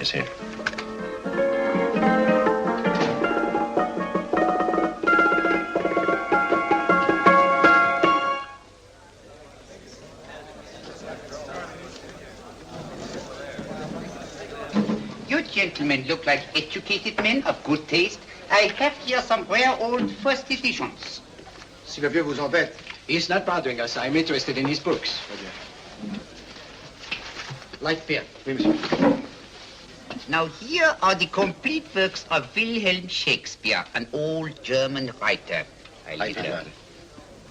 Yes, sir. You gentlemen look like educated men of good taste. I have here some rare old first editions. Si le vieux vous embête. He's not bothering us. I'm interested in his books. Light beer. Oui, monsieur. Now here are the complete works of Wilhelm Shakespeare, an old German writer.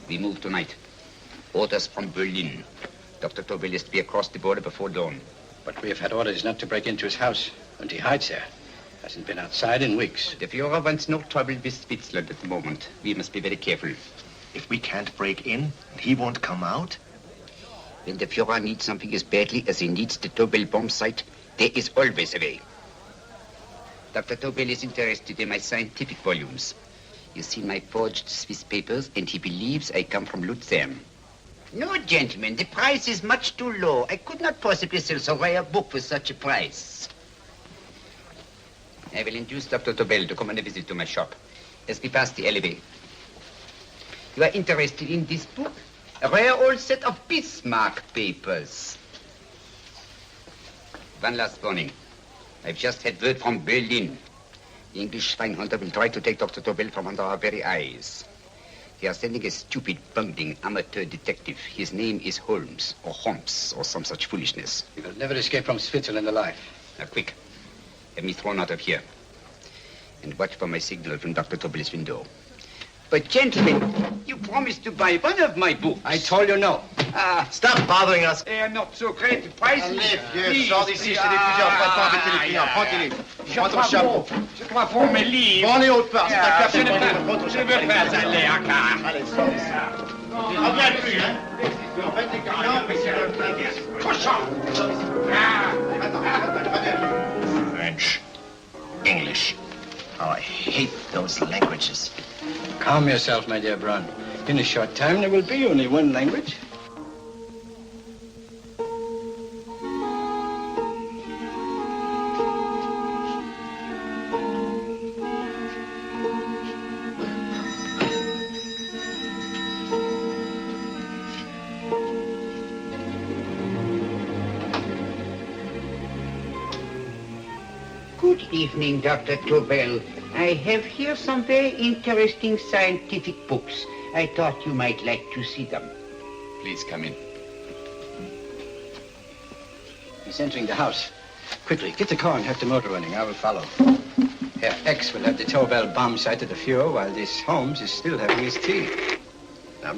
We move tonight. Orders from Berlin. Dr. Tobel is to be across the border before dawn. But we have had orders not to break into his house, and he hides there. Hasn't been outside in weeks. The Führer wants no trouble with Switzerland at the moment. We must be very careful. If we can't break in, and he won't come out? When the Führer needs something as badly as he needs the Tobel bomb site, there is always a way. Dr. Tobel is interested in my scientific volumes. He's seen my forged Swiss papers, and he believes I come from Luzern. No, gentlemen, the price is much too low. I could not possibly sell so rare a book for such a price. I will induce Dr. Tobel to come on a visit to my shop as we pass the alleyway. You are interested in this book? A rare old set of Bismarck papers. One last warning. I've just had word from Berlin. The English spine hunter will try to take Dr. Tobel from under our very eyes. They are sending a stupid, bungling amateur detective. His name is Holmes, or some such foolishness. He will never escape from Switzerland alive. Now, quick. Have me thrown out of here. And watch for my signal from Dr. Tobel's window. But, gentlemen, you promised to buy one of my books. I told you no. Stop bothering us. They are not so great. The price Allez, vieux, sors d'ici, je t'ai dit plusieurs fois de pas embêter les clients. Prends-les. Prends ton chapeau. Je crois pour mes livres. Prends les hautes parts, c'est un café. Je ne veux pas aller à car. Allez, sors d'ici. Reviens plus, hein. En fait, les clients, mais c'est le cochon. French, English. Oh, I hate those languages. Calm yourself, my dear Brown. In a short time, there will be only one language. Good evening, Dr. Tobel. I have here some very interesting scientific books. I thought you might like to see them. Please come in. He's entering the house. Quickly, get the car and have the motor running. I will follow. Herr X will have the Tobel bomb site at the Führer while this Holmes is still having his tea. Now,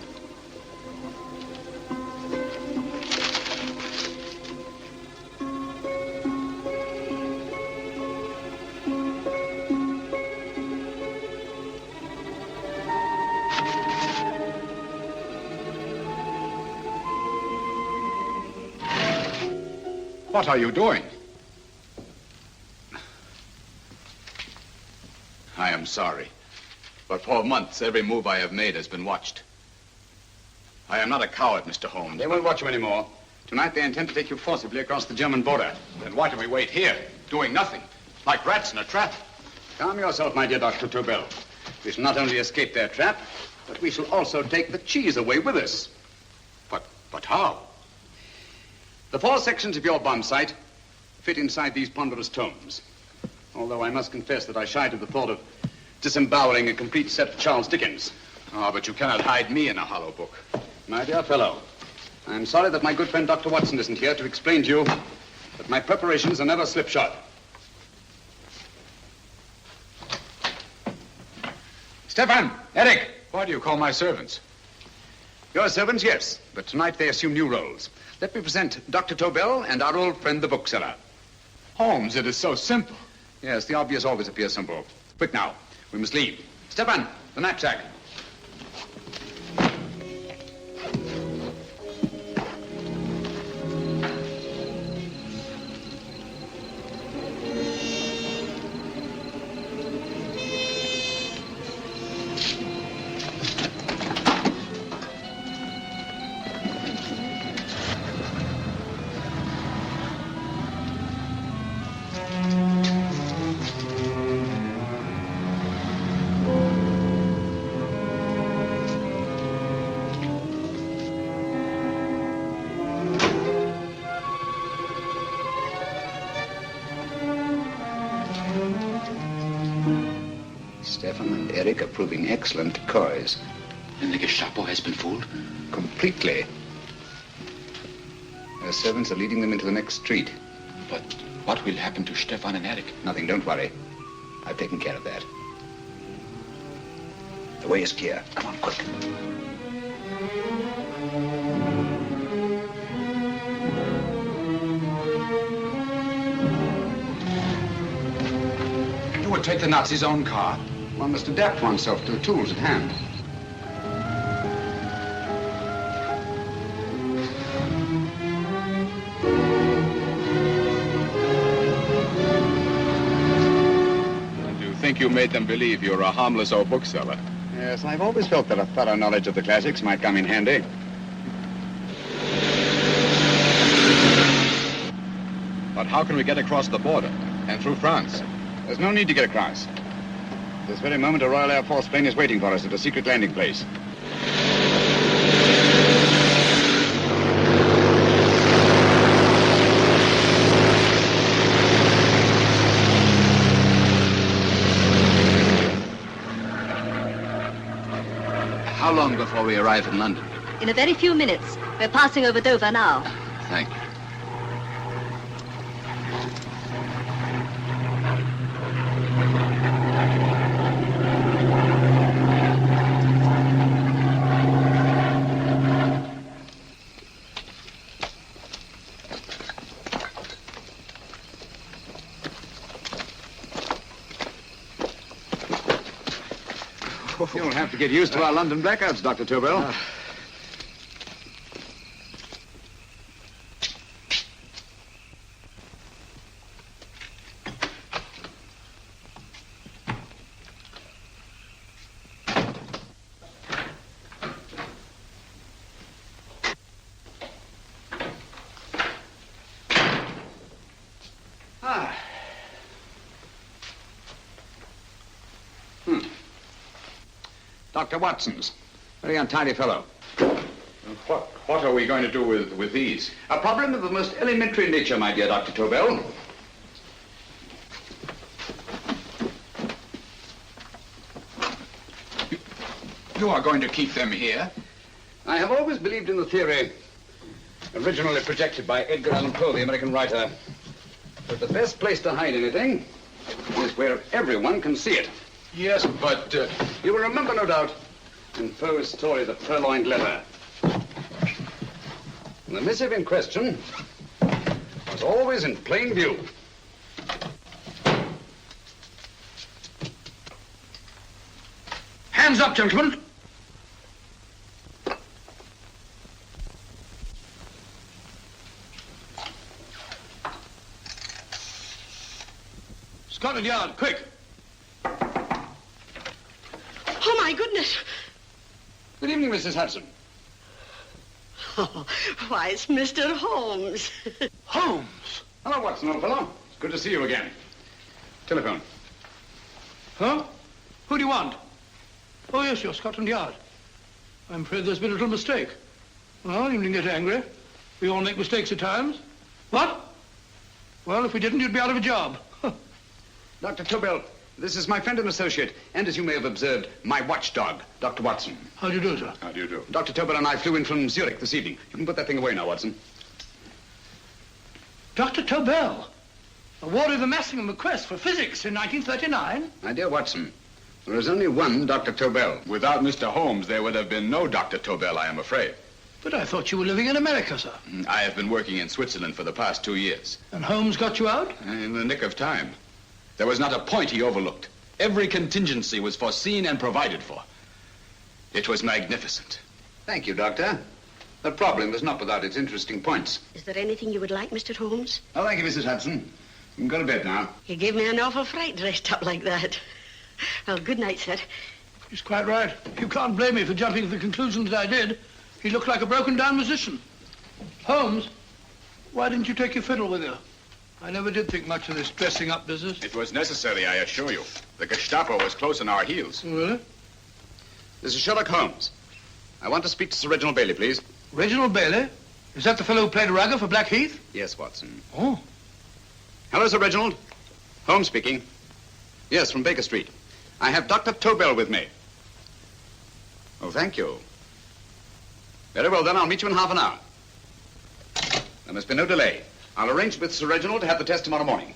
what are you doing? I am sorry, but for months, every move I have made has been watched. I am not a coward, Mr. Holmes. They won't watch you anymore. Tonight, they intend to take you forcibly across the German border. Then why do we wait here, doing nothing, like rats in a trap? Calm yourself, my dear Dr. Tobel. We shall not only escape their trap, but we shall also take the cheese away with us. But how? The 4 sections of your bomb site fit inside these ponderous tomes. Although I must confess that I shied at the thought of disemboweling a complete set of Charles Dickens. Ah, but you cannot hide me in a hollow book. My dear fellow, I'm sorry that my good friend Dr. Watson isn't here to explain to you that my preparations are never slipshod. Stefan! Eric! Why do you call my servants? Your servants, yes, but tonight they assume new roles. Let me present Dr. Tobel and our old friend, the bookseller. Holmes, it is so simple. Yes, the obvious always appears simple. Quick now, we must leave. Stefan, the knapsack. Stefan and Eric are proving excellent decoys. And the Gestapo has been fooled? Completely. Their servants are leading them into the next street. But what will happen to Stefan and Eric? Nothing, don't worry. I've taken care of that. The way is clear. Come on, quick. You would take the Nazis' own car? One must adapt oneself to the tools at hand. I think you made them believe you're a harmless old bookseller. Yes, I've always felt that a thorough knowledge of the classics might come in handy. But how can we get across the border and through France? There's no need to get across. At this very moment, a Royal Air Force plane is waiting for us at a secret landing place. How long before we arrive in London? In a very few minutes. We're passing over Dover now. Thank you. You'll have to get used to our London blackouts, Dr. Tobel. Dr. Watson's. Very untidy fellow. What are we going to do with these? A problem of the most elementary nature, my dear Dr. Tobel. You are going to keep them here? I have always believed in the theory, originally projected by Edgar Allan Poe, the American writer, that the best place to hide anything is where everyone can see it. Yes, but... You will remember, no doubt, in Poe's story, The Purloined Letter. The missive in question was always in plain view. Hands up, gentlemen. Scotland Yard, quick. Oh, my goodness. Good evening, Mrs. Hudson. Oh, why, it's Mr. Holmes. Holmes? Hello, Watson, old fellow. It's good to see you again. Telephone. Huh? Who do you want? Oh, yes, you're Scotland Yard. I'm afraid there's been a little mistake. Well, you needn't get angry. We all make mistakes at times. What? Well, if we didn't, you'd be out of a job. Dr. Tobel, this is my friend and associate, and as you may have observed, my watchdog, Dr. Watson. How do you do, sir? How do you do? Dr. Tobel and I flew in from Zurich this evening. You can put that thing away now, Watson. Dr. Tobel, awarded the Massimo Bequest for physics in 1939. My dear Watson, there is only one Dr. Tobel. Without Mr. Holmes, there would have been no Dr. Tobel, I am afraid. But I thought you were living in America, sir. I have been working in Switzerland for the past 2 years. And Holmes got you out? In the nick of time. There was not a point he overlooked. Every contingency was foreseen and provided for. It was magnificent. Thank you, Doctor. The problem was not without its interesting points. Is there anything you would like, Mr. Holmes? Oh, thank you, Mrs. Hudson. You can go to bed now. You gave me an awful fright dressed up like that. Well, good night, sir. He's quite right. You can't blame me for jumping to the conclusion that I did. He looked like a broken-down musician. Holmes, why didn't you take your fiddle with you? I never did think much of this dressing-up business. It was necessary, I assure you. The Gestapo was close on our heels. Really? This is Sherlock Holmes. I want to speak to Sir Reginald Bailey, please. Reginald Bailey? Is that the fellow who played Rugger for Blackheath? Yes, Watson. Oh. Hello, Sir Reginald. Holmes speaking. Yes, from Baker Street. I have Dr. Tobel with me. Oh, thank you. Very well, then. I'll meet you in half an hour. There must be no delay. I'll arrange with Sir Reginald to have the test tomorrow morning.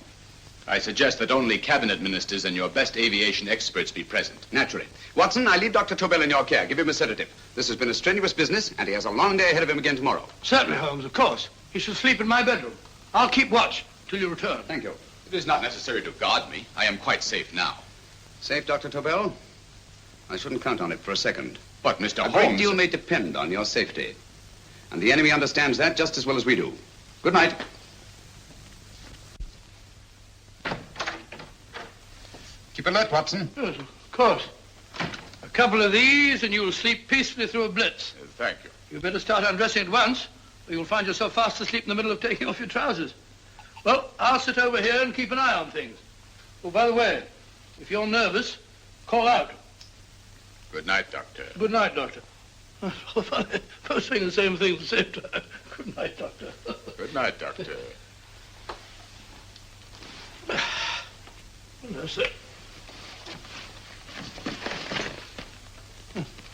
I suggest that only cabinet ministers and your best aviation experts be present. Naturally. Watson, I leave Dr. Tobel in your care. Give him a sedative. This has been a strenuous business, and he has a long day ahead of him again tomorrow. Certainly, Holmes, of course. He shall sleep in my bedroom. I'll keep watch till you return. Thank you. It is not necessary to guard me. I am quite safe now. Safe, Dr. Tobel? I shouldn't count on it for a second. But, Mr. A great Holmes... deal may depend on your safety. And the enemy understands that just as well as we do. Good night. Keep alert, Watson. Yes, of course. A couple of these and you'll sleep peacefully through a blitz. Thank you. You'd better start undressing at once, or you'll find yourself fast asleep in the middle of taking off your trousers. Well, I'll sit over here and keep an eye on things. Oh, by the way, if you're nervous, call out. Good night, Doctor. Good night, Doctor. Both saying the same thing at the same time. Good night, Doctor. Good night, Doctor. That's it.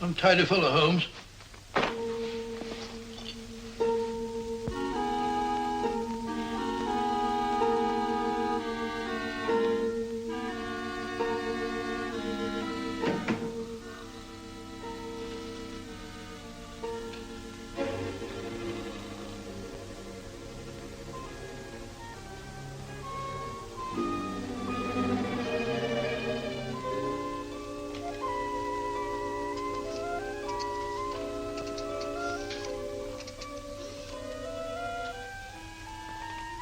I'm tidy full of Holmes.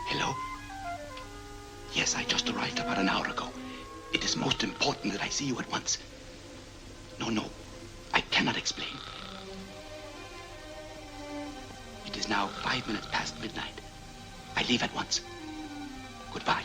Hello? Yes, I just arrived about an hour ago. It is most important that I see you at once. No, I cannot explain. It is now 5 minutes past midnight. I leave at once. Goodbye.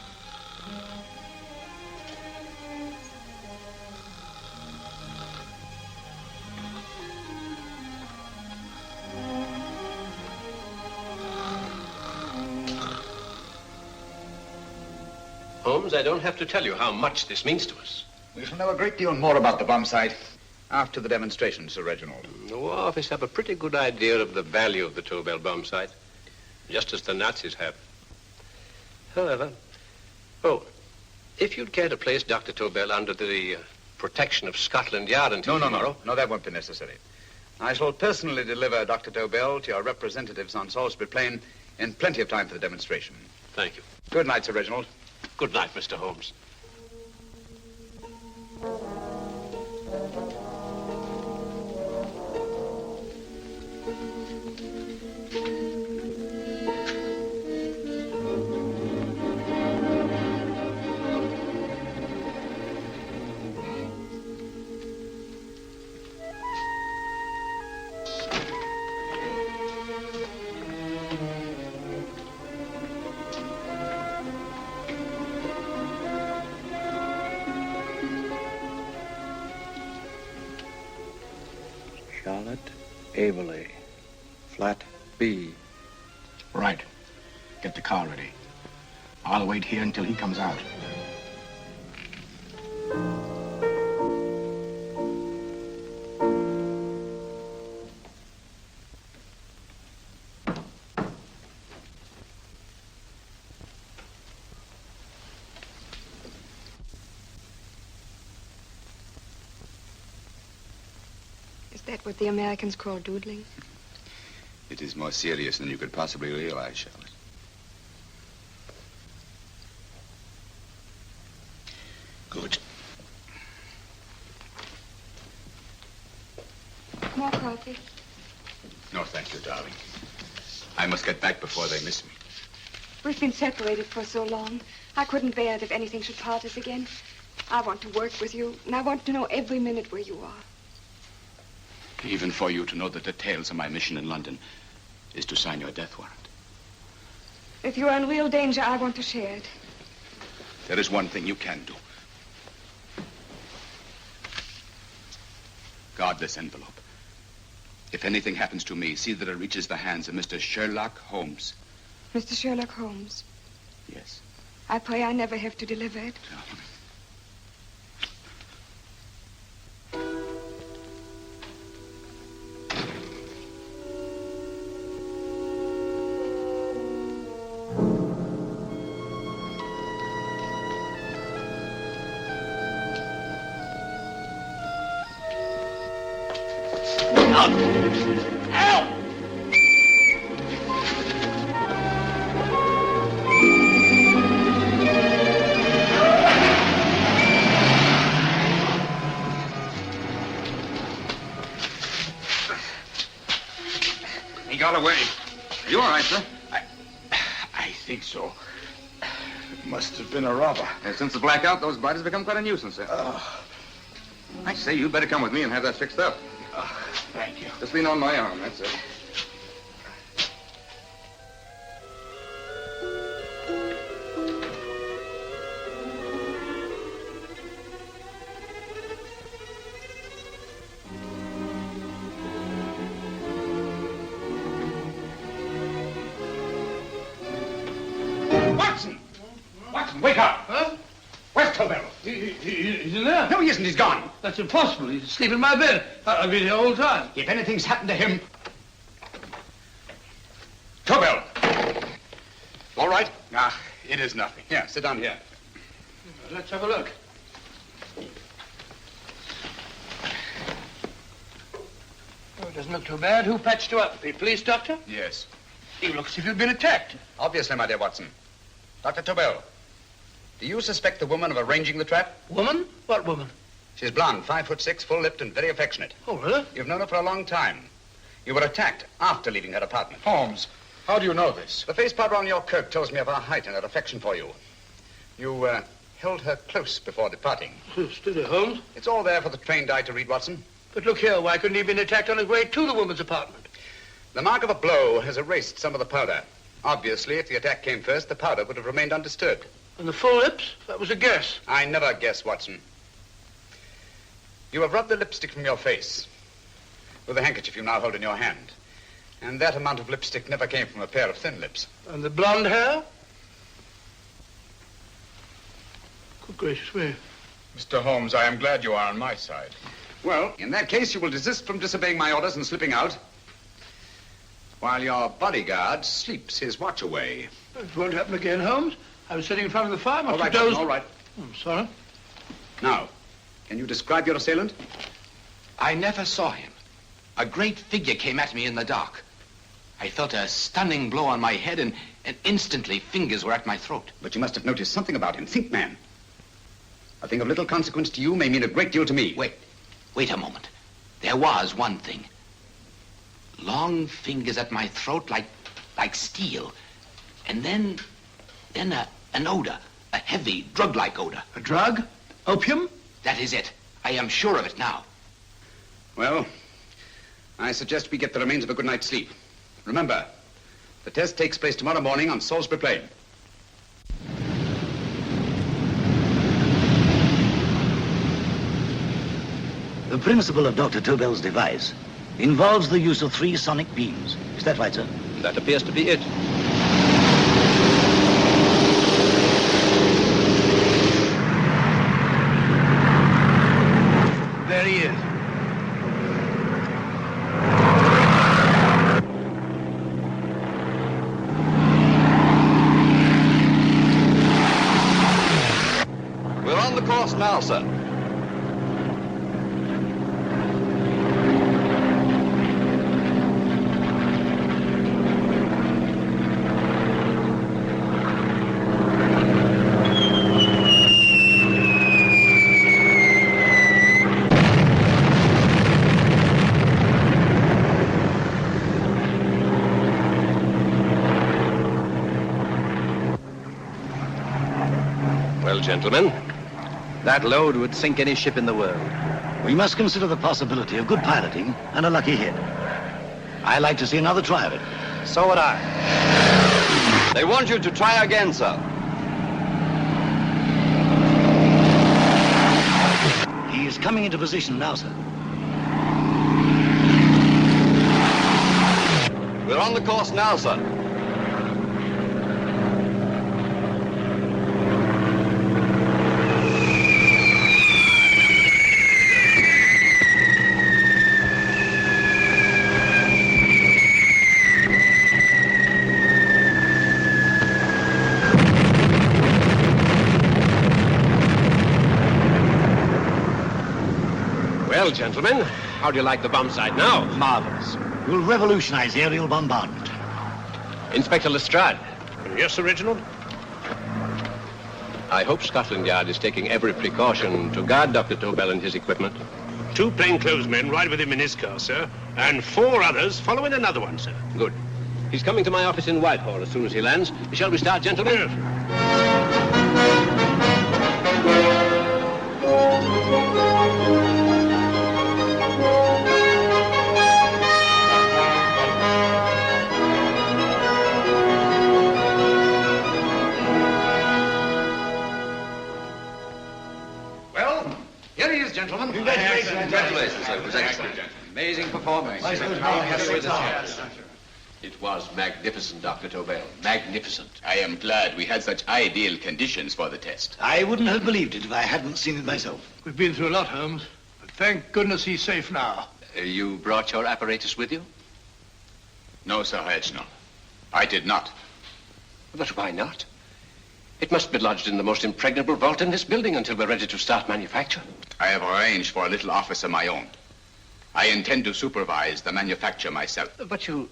Holmes, I don't have to tell you how much this means to us. We shall know a great deal more about the bomb site after the demonstration, Sir Reginald. The War Office have a pretty good idea of the value of the Tobel bomb site, just as the Nazis have. However, if you'd care to place Dr. Tobel under the protection of Scotland Yard until tomorrow... No, that won't be necessary. I shall personally deliver Dr. Tobel to your representatives on Salisbury Plain in plenty of time for the demonstration. Thank you. Good night, Sir Reginald. Good night, Mr. Holmes. Charlotte Averley, flat B. Right. Get the car ready. I'll wait here until he comes out. Is that what the Americans call doodling? It is more serious than you could possibly realize, Charlotte. Good. More coffee? No, thank you, darling. I must get back before they miss me. We've been separated for so long. I couldn't bear it if anything should part us again. I want to work with you, and I want to know every minute where you are. Even for you to know the details of my mission in London is to sign your death warrant. If you're in real danger, I want to share it. There is one thing you can do. Guard this envelope. If anything happens to me, see that it reaches the hands of Mr. Sherlock Holmes. Mr. Sherlock Holmes. Yes. I pray I never have to deliver it. out! Help! He got away. Are you all right, sir? I think so. Must have been a robber. Since the blackout, those biters become quite a nuisance, sir. I say, you'd better come with me and have that fixed up. Thank you. Just lean on my arm, that's it. Watson! Watson, wake up! Huh? Where's Tobel? He's in there. No, he isn't. He's gone. That's impossible. He's asleep in my bed. I've been here all the time. If anything's happened to him... Tobel! All right? It is nothing. Here, sit down here. Let's have a look. Oh, it doesn't look too bad. Who patched you up? The police doctor? Yes. You look as if you'd been attacked. Obviously, my dear Watson. Dr. Tobel, do you suspect the woman of arranging the trap? Woman? What woman? She's blonde, 5'6", full-lipped, and very affectionate. Oh, really? You've known her for a long time. You were attacked after leaving her apartment. Holmes, how do you know this? The face powder on your coat tells me of her height and her affection for you. You held her close before departing. Steady, Holmes. It's all there for the trained eye to read, Watson. But look here, why couldn't he have been attacked on his way to the woman's apartment? The mark of a blow has erased some of the powder. Obviously, if the attack came first, the powder would have remained undisturbed. And the full lips? That was a guess. I never guess, Watson. You have rubbed the lipstick from your face with the handkerchief you now hold in your hand. And that amount of lipstick never came from a pair of thin lips. And the blonde hair? Good gracious me. Mr. Holmes, I am glad you are on my side. Well, in that case, you will desist from disobeying my orders and slipping out while your bodyguard sleeps his watch away. It won't happen again, Holmes. I was sitting in front of the fire. All right, Watson, all right. I'm sorry. Now, can you describe your assailant? I never saw him. A great figure came at me in the dark. I felt a stunning blow on my head, and instantly fingers were at my throat. But you must have noticed something about him. Think, man. A thing of little consequence to you may mean a great deal to me. Wait a moment. There was one thing. Long fingers at my throat like steel. And then an odor, a heavy, drug-like odor. A drug? Opium? That is it. I am sure of it now. Well, I suggest we get the remains of a good night's sleep. Remember, the test takes place tomorrow morning on Salisbury Plain. The principle of Dr. Tobel's device involves the use of 3 sonic beams. Is that right, sir? That appears to be it. There he is. We're on the course now, sir. Well, gentlemen, that load would sink any ship in the world. We must consider the possibility of good piloting and a lucky hit. I like to see another try of it. So would I. They want you to try again, sir. He is coming into position now, sir. We're on the course now, sir. well, gentlemen, How do you like the bomb site now? Marvelous. We'll revolutionize aerial bombardment. Inspector Lestrade. Yes, Sir Reginald? I hope Scotland Yard is taking every precaution to guard Dr. Tobel and his equipment. 2 plainclothesmen ride with him in his car, sir, and 4 others follow in another one, sir. Good. He's coming to my office in Whitehall as soon as he lands. Shall we start, gentlemen? Yes. Well, here he is, gentlemen. Congratulations, sir. It was excellent. Amazing performance. It was magnificent, Dr. Tobel. Magnificent. I am glad we had such ideal conditions for the test. I wouldn't have believed it if I hadn't seen it myself. We've been through a lot, Holmes, but thank goodness he's safe now. You brought your apparatus with you? No, Sir Reginald. I did not. But why not? It must be lodged in the most impregnable vault in this building until we're ready to start manufacture. I have arranged for a little office of my own. I intend to supervise the manufacture myself. But you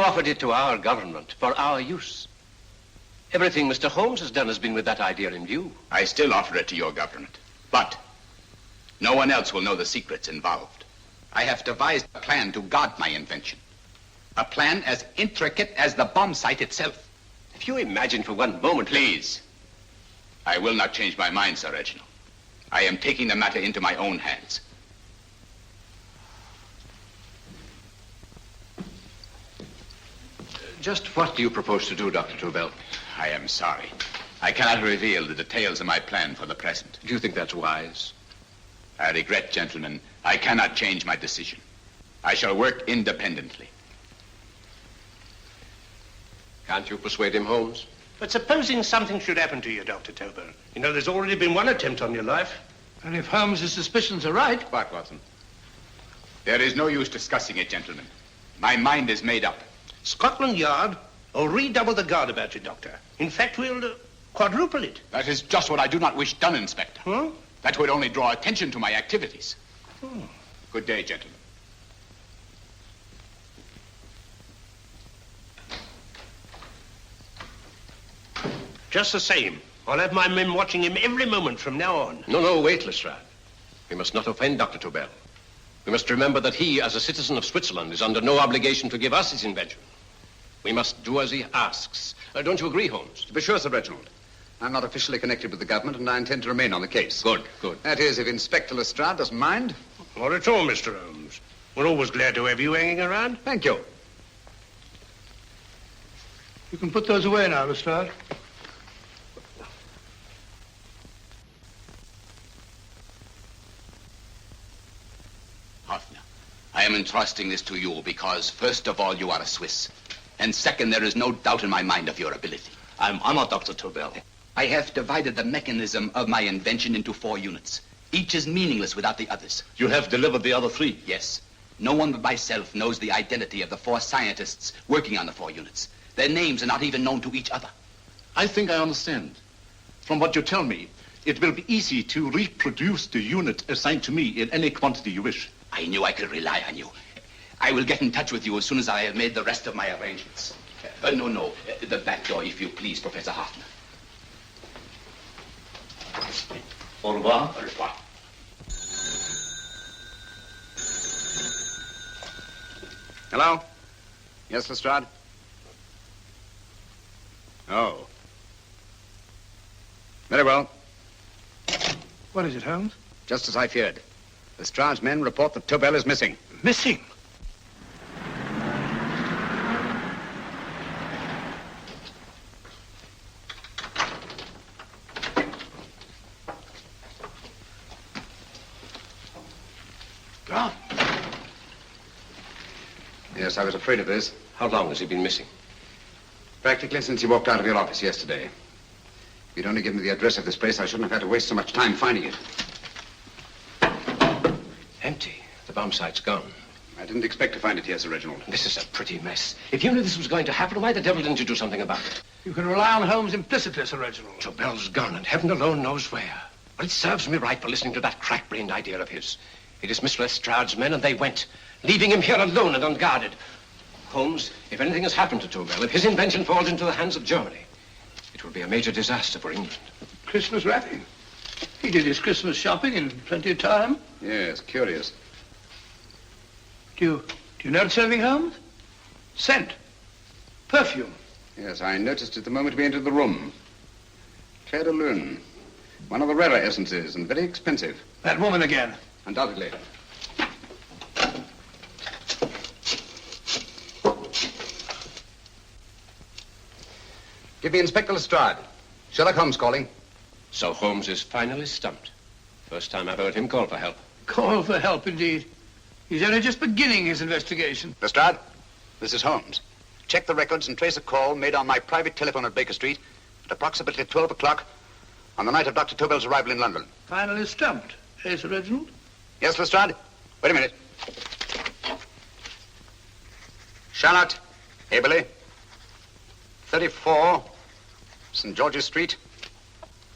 offered it to our government for our use. Everything Mr. Holmes has done has been with that idea in view. I still offer it to your government, but no one else will know the secrets involved. I have devised a plan to guard my invention. A plan as intricate as the bomb site itself. If you imagine for one moment... Please. I will not change my mind, Sir Reginald. I am taking the matter into my own hands. Just what do you propose to do, Dr. Tobel? I am sorry. I cannot reveal the details of my plan for the present. Do you think that's wise? I regret, gentlemen, I cannot change my decision. I shall work independently. Can't you persuade him, Holmes? But supposing something should happen to you, Dr. Tobel. You know, there's already been one attempt on your life. And if Holmes' suspicions are right... What, Watson? There is no use discussing it, gentlemen. My mind is made up. Scotland Yard will redouble the guard about you, Doctor. In fact, we'll quadruple it. That is just what I do not wish done, Inspector. Huh? That would only draw attention to my activities. Good day, gentlemen. Just the same, I'll have my men watching him every moment from now on. No, wait, Lestrade. We must not offend Dr. Tobel. We must remember that he, as a citizen of Switzerland, is under no obligation to give us his invention. We must do as he asks. Don't you agree, Holmes? To be sure, Sir Reginald. I'm not officially connected with the government, and I intend to remain on the case. Good. That is, if Inspector Lestrade doesn't mind. Not at all, Mr. Holmes. We're always glad to have you hanging around. Thank you. You can put those away now, Lestrade. Hoffner, I am entrusting this to you because, first of all, you are a Swiss. And second, there is no doubt in my mind of your ability. I'm honored, Dr. Tobel. I have divided the mechanism of my invention into 4 units. Each is meaningless without the others. You have delivered the other 3? Yes. No one but myself knows the identity of the 4 scientists working on the 4 units. Their names are not even known to each other. I think I understand. From what you tell me, it will be easy to reproduce the unit assigned to me in any quantity you wish. I knew I could rely on you. I will get in touch with you as soon as I have made the rest of my arrangements. No. The back door, if you please, Professor Hoffner. Au revoir. Au revoir. Hello? Yes, Lestrade? Oh. Very well. What is it, Holmes? Just as I feared. Lestrade's men report that Tobel is missing. Missing? Gone. Yes, I was afraid of this. How long has he been missing? Practically since he walked out of your office yesterday. If you'd only given me the address of this place, I shouldn't have had to waste so much time finding it. Empty. The bomb site's gone. I didn't expect to find it here, Sir Reginald. This is a pretty mess. If you knew this was going to happen, why the devil didn't you do something about it? You can rely on Holmes implicitly, Sir Reginald. Tobel's gone, and heaven alone knows where. Well, it serves me right for listening to that crack-brained idea of his. He dismissed Lestrade's men and they went, leaving him here alone and unguarded. Holmes, if anything has happened to Tobel, if his invention falls into the hands of Germany, it will be a major disaster for England. Christmas wrapping. He did his Christmas shopping in plenty of time. Yes, curious. Do you notice anything, Holmes? Scent. Perfume. Yes, I noticed it the moment we entered the room. Clair de Lune. One of the rarer essences and very expensive. That woman again. Undoubtedly. Give me Inspector Lestrade. Sherlock Holmes calling. So Holmes is finally stumped. First time I've heard him call for help. Call for help, indeed. He's only just beginning his investigation. Lestrade, this is Holmes. Check the records and trace a call made on my private telephone at Baker Street at approximately 12 o'clock on the night of Dr. Tobel's arrival in London. Finally stumped. Eh, Sir Reginald? Yes, Lestrade? Wait a minute. Charlotte, Aberley, 34, St. George's Street,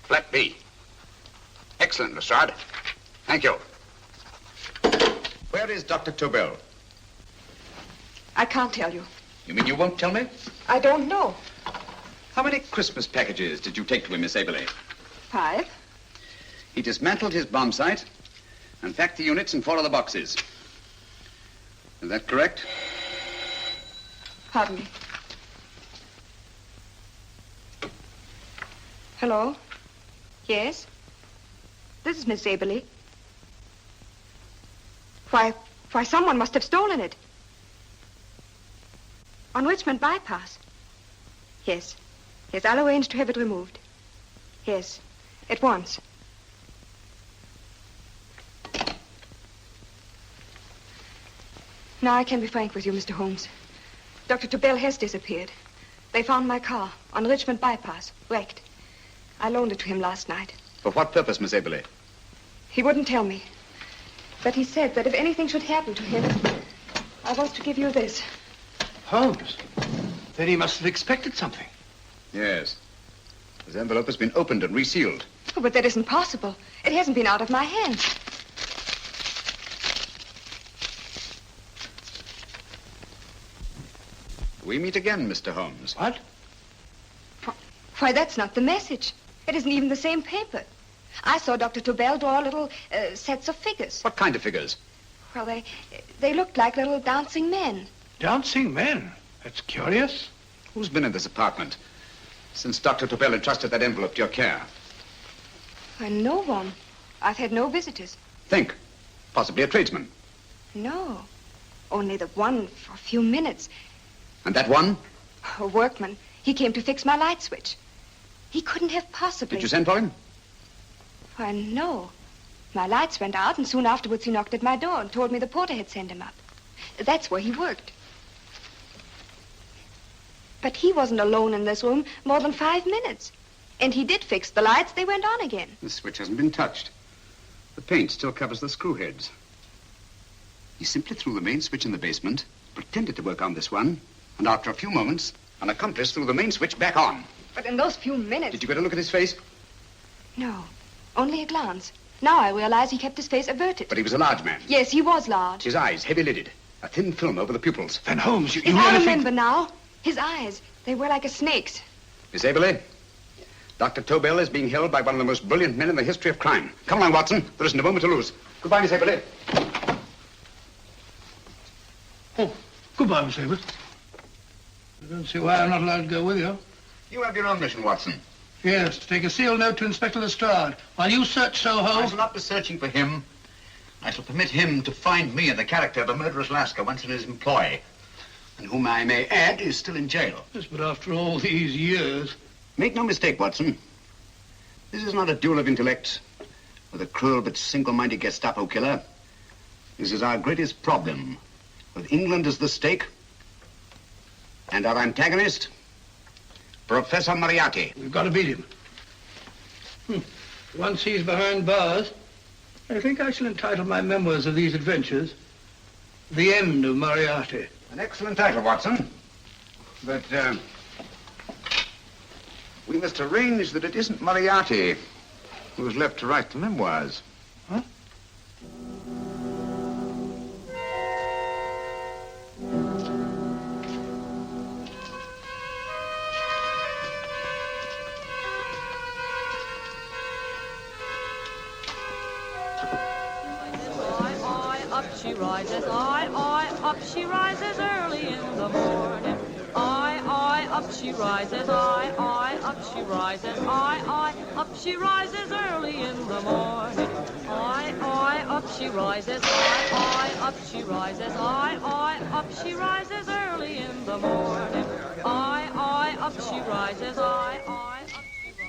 flat B. Excellent, Lestrade. Thank you. Where is Dr. Tobel? I can't tell you. You mean you won't tell me? I don't know. How many Christmas packages did you take to him, Miss Aberley? 5. He dismantled his bomb site and packed the units in 4 of the boxes. Is that correct? Pardon me. Hello? Yes? This is Miss Aberley. Why, someone must have stolen it. On Richmond Bypass. Yes. Yes, I'll arrange to have it removed. Yes, at once. Now I can be frank with you, Mr. Holmes. Dr. Tobel has disappeared. They found my car on Richmond Bypass, wrecked. I loaned it to him last night. For what purpose, Miss Aberley? He wouldn't tell me. But he said that if anything should happen to him, I was to give you this. Holmes? Then he must have expected something. Yes. This envelope has been opened and resealed. Oh, but that isn't possible. It hasn't been out of my hands. We meet again, Mr. Holmes. What? Why, that's not the message. It isn't even the same paper. I saw Dr. Tobel draw little sets of figures. What kind of figures? Well, they looked like little dancing men. Dancing men? That's curious. Who's been in this apartment since Dr. Tobel entrusted that envelope to your care? Why, no one. I've had no visitors. Think. Possibly a tradesman. No. Only the one for a few minutes. And that one? A workman. He came to fix my light switch. He couldn't have possibly... Did you send for him? Why, no. My lights went out, and soon afterwards he knocked at my door and told me the porter had sent him up. That's where he worked. But he wasn't alone in this room more than 5 minutes. And he did fix the lights. They went on again. The switch hasn't been touched. The paint still covers the screw heads. He simply threw the main switch in the basement, pretended to work on this one, and after a few moments, an accomplice threw the main switch back on. But in those few minutes... Did you get a look at his face? No, only a glance. Now I realize he kept his face averted. But he was a large man. Yes, he was large. His eyes heavy-lidded, a thin film over the pupils. Van Holmes, you I really remember now. His eyes, they were like a snake's. Miss Aberley, Dr. Tobel is being held by one of the most brilliant men in the history of crime. Come along, Watson. There isn't a moment to lose. Goodbye, Miss Aberley. Oh, goodbye, Miss Aberley. I don't see why I'm not allowed to go with you. You have your own mission, Watson. Yes, to take a sealed note to Inspector Lestrade. While you search Soho... I shall not be searching for him. I shall permit him to find me in the character of a murderous Lascar once in his employ, and whom I may add is still in jail. Yes, but after all these years... Make no mistake, Watson. This is not a duel of intellects with a cruel but single-minded Gestapo killer. This is our greatest problem, with England as the stake, and our antagonist, Professor Moriarty. We've got to beat him. Once he's behind bars, I think I shall entitle my memoirs of these adventures, The End of Moriarty. An excellent title, Watson. But, we must arrange that it isn't Moriarty who's left to write the memoirs. Huh? she rises, I, up she rises early in the morning. I, up she rises, I, up she rises, I, up she rises early in the morning. I, up she rises, I, up she rises, I, up she rises early in the morning. I, up she rises, I, up she rises.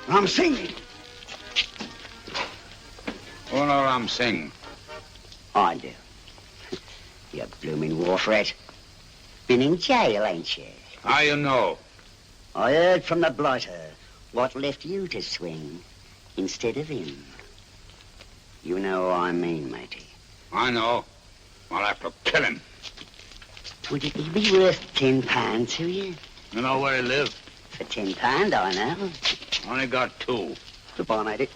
Ram Singh. Oh, no, Ram Singh. I do. You blooming wharf rat. Been in jail, ain't you? How you know? I heard from the blighter what left you to swing instead of him. You know what I mean, matey. I know. I'll have to kill him. Would it be worth £10 to you? You know where he lives? For £10, I know. Only got 2. Goodbye, matey.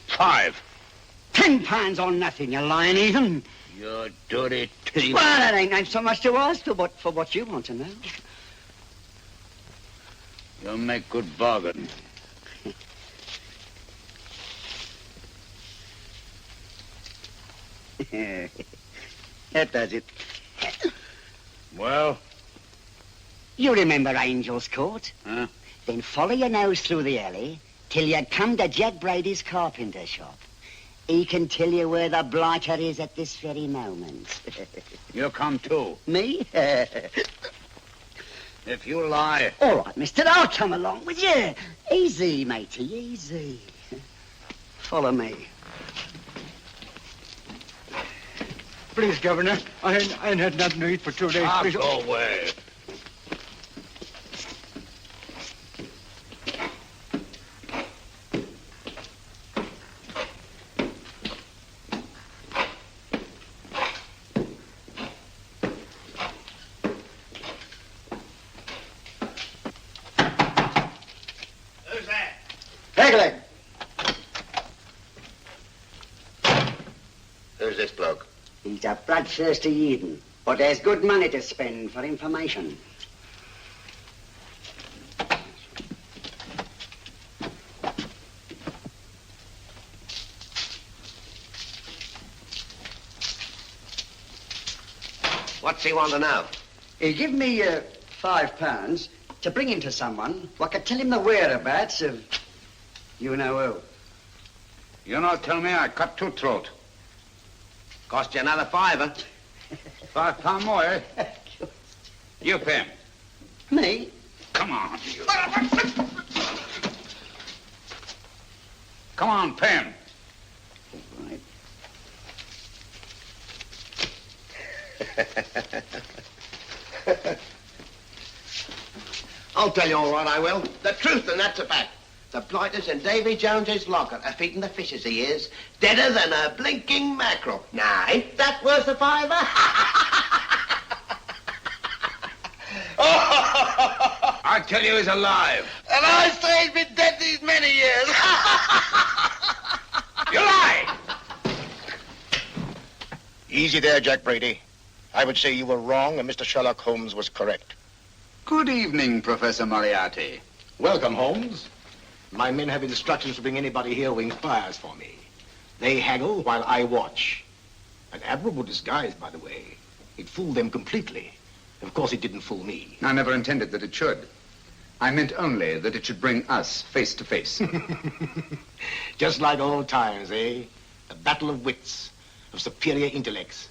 5. £10 on nothing, you lying heathen. You dirty thief. Well, that ain't so much to ask for what you want to know. You'll make good bargain. That does it. Well? You remember Angel's Court? Huh? Then follow your nose through the alley till you come to Jack Brady's carpenter shop. He can tell you where the blighter is at this very moment. You come too. Me? If you lie... All right, mister, I'll come along with you. Easy, matey, easy. Follow me. Please, Governor, I ain't had nothing to eat for 2 days. Please. Go away. Who's this bloke? He's a bloodthirsty heathen, but there's good money to spend for information. What's he want to know? He give me £5 to bring him to someone who could tell him the whereabouts of you know who. You not tell me I cut 2 throat. Cost you another £5. £5 more, eh? You pay him. Me? Come on, you. Come on, pay him. Right. I'll tell you all right, I will. The truth, and that's a fact. The blighters in Davy Jones's locker are feeding the fishes he is, deader than a blinking mackerel. Now, ain't that worth a £5? I tell you he's alive. And I say he's been dead these many years. You lie! Easy there, Jack Brady. I would say you were wrong and Mr. Sherlock Holmes was correct. Good evening, Professor Moriarty. Welcome, Holmes. My men have instructions to bring anybody here who inquires for me. They haggle while I watch. An admirable disguise, by the way. It fooled them completely. Of course, it didn't fool me. I never intended that it should. I meant only that it should bring us face to face. Just like old times, eh? A battle of wits, of superior intellects.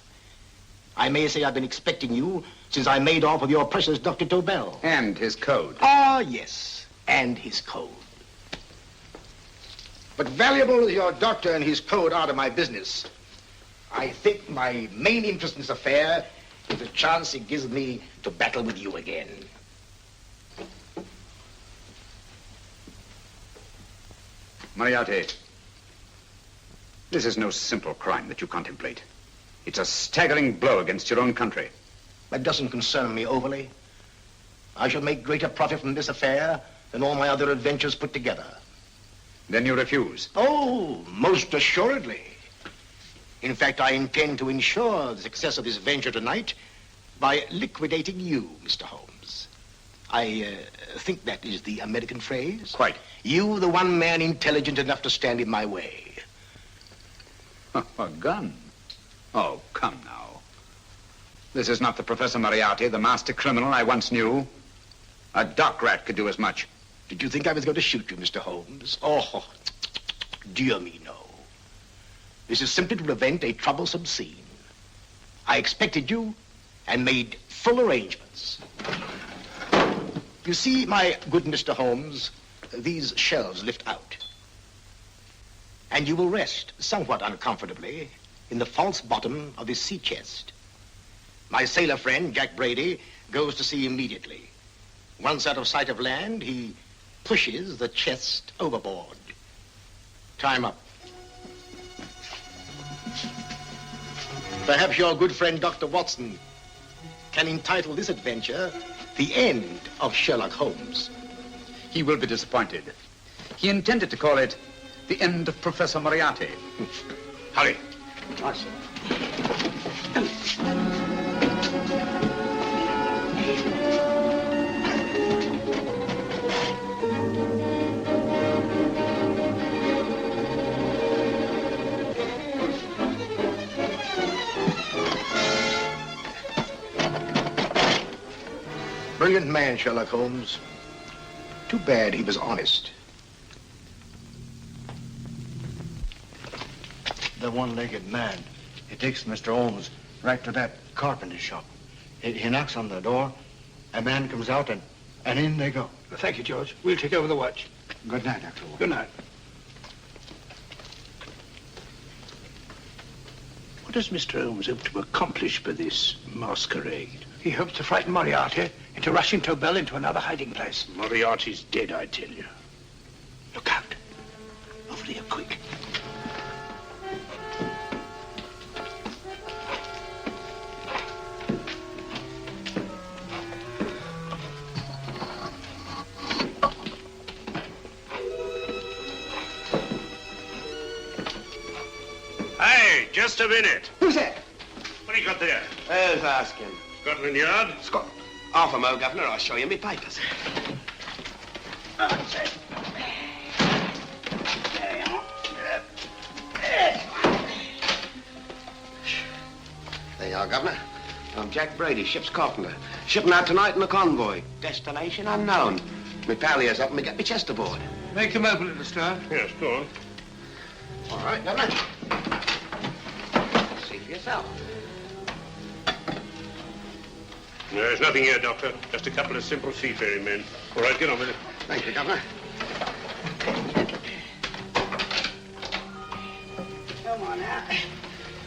I may say I've been expecting you since I made off with your precious Dr. Tobel. And his code. Ah, yes, and his code. But valuable as your doctor and his code are to my business, I think my main interest in this affair is the chance it gives me to battle with you again. Moriarty, this is no simple crime that you contemplate. It's a staggering blow against your own country. That doesn't concern me overly. I shall make greater profit from this affair than all my other adventures put together. Then you refuse? Oh, most assuredly. In fact, I intend to ensure the success of this venture tonight by liquidating you, Mr. Holmes. I think that is the American phrase. Quite. You, the one man intelligent enough to stand in my way. A gun? Oh, come now. This is not the Professor Moriarty, the master criminal I once knew. A dock rat could do as much. Did you think I was going to shoot you, Mr. Holmes? Oh, dear me, no. This is simply to prevent a troublesome scene. I expected you and made full arrangements. You see, my good Mr. Holmes, these shelves lift out. And you will rest somewhat uncomfortably in the false bottom of this sea chest. My sailor friend, Jack Brady, goes to sea immediately. Once out of sight of land, he pushes the chest overboard. Time up. Perhaps your good friend, Dr. Watson, can entitle this adventure The End of Sherlock Holmes. He will be disappointed. He intended to call it The End of Professor Moriarty. Hurry. Brilliant man, Sherlock Holmes. Too bad he was honest. The one-legged man. He takes Mr. Holmes right to that carpenter shop. He knocks on the door. A man comes out, and in they go. Thank you, George. We'll take over the watch. Good night, Dr. Holmes. Good night. What does Mr. Holmes hope to accomplish by this masquerade? He hopes to frighten Moriarty into rushing Tobel into another hiding place. Moriarty's dead, I tell you. Look out. Over here, quick. Hey, just a minute. Who's that? What do you got there? Who's asking? Scotland Yard? Scotland. Half a mo, Governor. I'll show you me papers. There you are, Governor. I'm Jack Brady, ship's carpenter. Shipping out tonight in a convoy. Destination unknown. Me pal here's helping me get me chest aboard. Make him open it, Lestrade. Yes, go on. All right, Governor. See for yourself. There's nothing here, Doctor. Just a couple of simple seafaring men. All right, get on with it. Thank you, Governor. Come on now.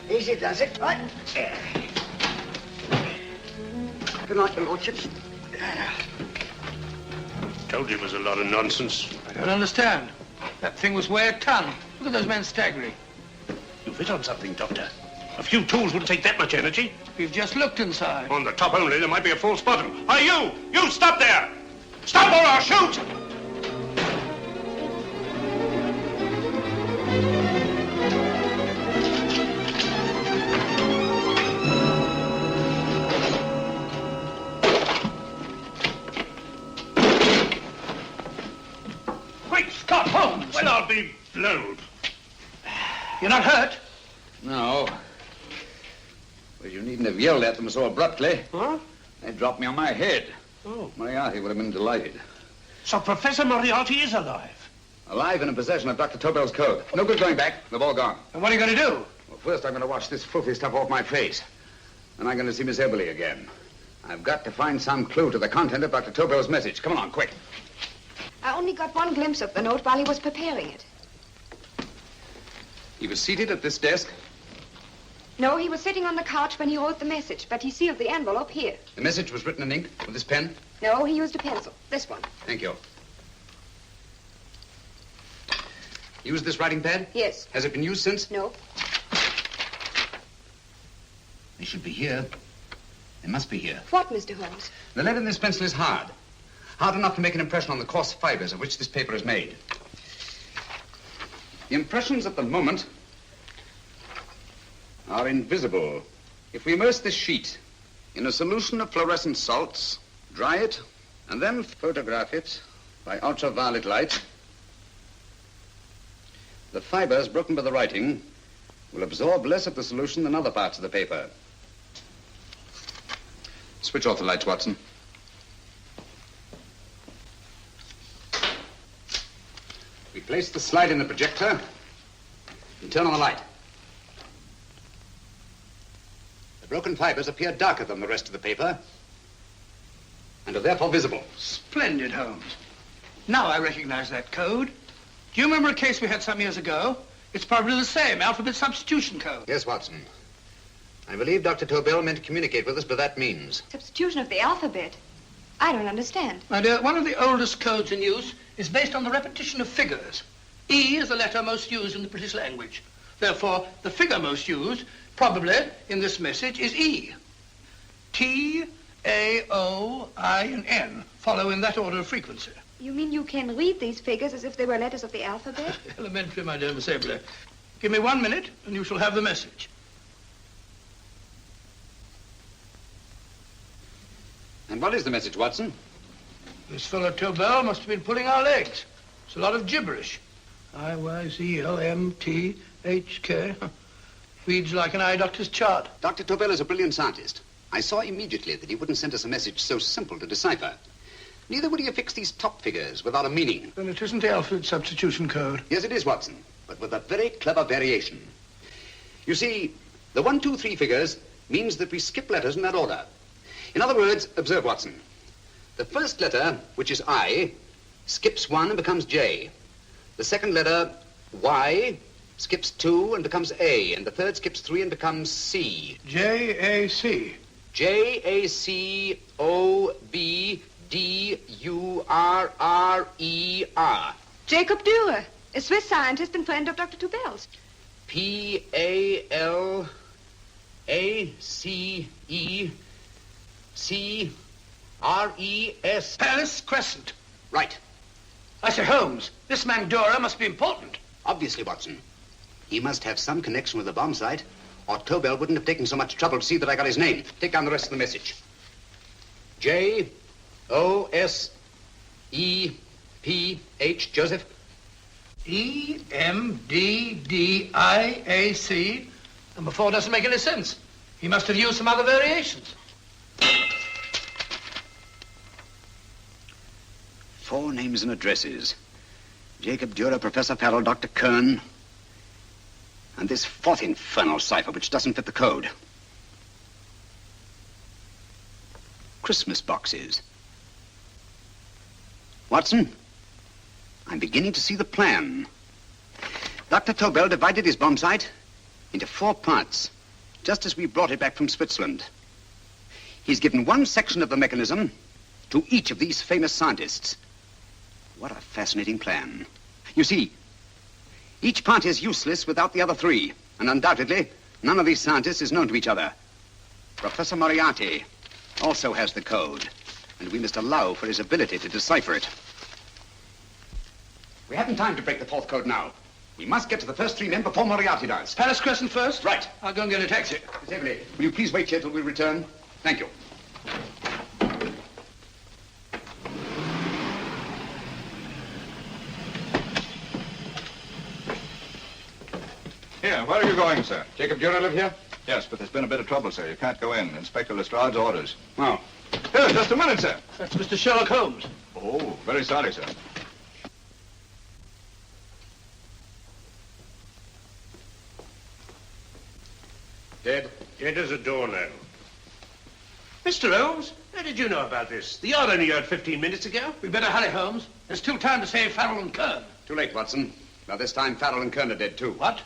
Easy does it, right? Good night, your lordships. Told you it was a lot of nonsense. I don't understand. That thing was weigh a ton. Look at those men staggering. You've hit on something, Doctor. A few tools wouldn't take that much energy. We've just looked inside. On the top only, there might be a false bottom. Hey, you! You stop there! Stop or I'll shoot! Quick, Scott Holmes! Well, I'll be blowed. You're not hurt? No. Well, you needn't have yelled at them so abruptly. Huh? They dropped me on my head. Oh. Moriarty would have been delighted. So Professor Moriarty is alive? Alive and in possession of Dr. Tobel's code. No good going back. They've all gone. And what are you going to do? Well, first I'm going to wash this filthy stuff off my face. And I'm going to see Miss Eberly again. I've got to find some clue to the content of Dr. Tobel's message. Come on, quick. I only got one glimpse of the note while he was preparing it. He was seated at this desk. No, he was sitting on the couch when he wrote the message, but he sealed the envelope here. The message was written in ink with this pen? No, he used a pencil. This one. Thank you. Used this writing pad? Yes. Has it been used since? No. They should be here. They must be here. What, Mr. Holmes? The lead in this pencil is hard. Hard enough to make an impression on the coarse fibers of which this paper is made. The impressions at the moment are invisible. If we immerse this sheet in a solution of fluorescent salts, dry it, and then photograph it by ultraviolet light, the fibers broken by the writing will absorb less of the solution than other parts of the paper. Switch off the lights, Watson. We place the slide in the projector and turn on the light. The broken fibers appear darker than the rest of the paper and are therefore visible. Splendid, Holmes. Now I recognize that code. Do you remember a case we had some years ago? It's probably the same, alphabet substitution code. Yes, Watson. I believe Dr. Tobel meant to communicate with us by that means. Substitution of the alphabet? I don't understand. My dear, one of the oldest codes in use is based on the repetition of figures. E is the letter most used in the British language. Therefore, the figure most used, probably in this message, is E. T, A, O, I, and N follow in that order of frequency. You mean you can read these figures as if they were letters of the alphabet? Elementary, my dear Miss Eberly. Give me 1 minute, and you shall have the message. And what is the message, Watson? This fellow Tobel must have been pulling our legs. It's a lot of gibberish. I-Y-Z-L-M-T-H-K. Reads like an eye doctor's chart. Dr. Tobel is a brilliant scientist. I saw immediately that he wouldn't send us a message so simple to decipher. Neither would he have fixed these top figures without a meaning. Then it isn't the alphabet substitution code. Yes, it is, Watson, but with a very clever variation. You see, the 1, 2, 3 figures means that we skip letters in that order. In other words, observe, Watson. The first letter, which is I, skips 1 and becomes J. The second letter, Y, skips 2 and becomes A. And the third skips 3 and becomes C. J-A-C. J-A-C-O-B-D-U-R-R-E-R. Jacob Dürer, a Swiss scientist and friend of Dr. Tobel's. P-A-L-A-C-E-C-R-E-S. Palace Crescent. Right. I say, Holmes, this man Dürer must be important. Obviously, Watson. He must have some connection with the bomb site, or Tobel wouldn't have taken so much trouble to see that I got his name. Take down the rest of the message. J-O-S-E-P-H, Joseph. E-M-D-D-I-A-C. Number 4 doesn't make any sense. He must have used some other variations. 4 names and addresses. Jacob Dürer, Professor Farrell, Dr. Kern, and this 4th infernal cipher, which doesn't fit the code. Christmas boxes. Watson, I'm beginning to see the plan. Dr. Tobel divided his bomb site into 4 parts, just as we brought it back from Switzerland. He's given one section of the mechanism to each of these famous scientists. What a fascinating plan. You see, each part is useless without the other 3, and undoubtedly, none of these scientists is known to each other. Professor Moriarty also has the code, and we must allow for his ability to decipher it. We haven't time to break the 4th code now. We must get to the first 3 men before Moriarty does. Palace Crescent first? Right. I'll go and get a taxi. Miss Eberly, will you please wait here till we return? Thank you. Here, where are you going, sir? Jacob Dürer live here? Yes, but there's been a bit of trouble, sir. You can't go in. Inspector Lestrade's orders. Oh. Here, just a minute, sir. That's Mr. Sherlock Holmes. Oh, very sorry, sir. Dead? Dead as a doornail. Mr. Holmes, how did you know about this? The yard only heard 15 minutes ago. We better hurry, Holmes. There's still time to save Farrell and Kern. Too late, Watson. By this time, Farrell and Kern are dead, too. What?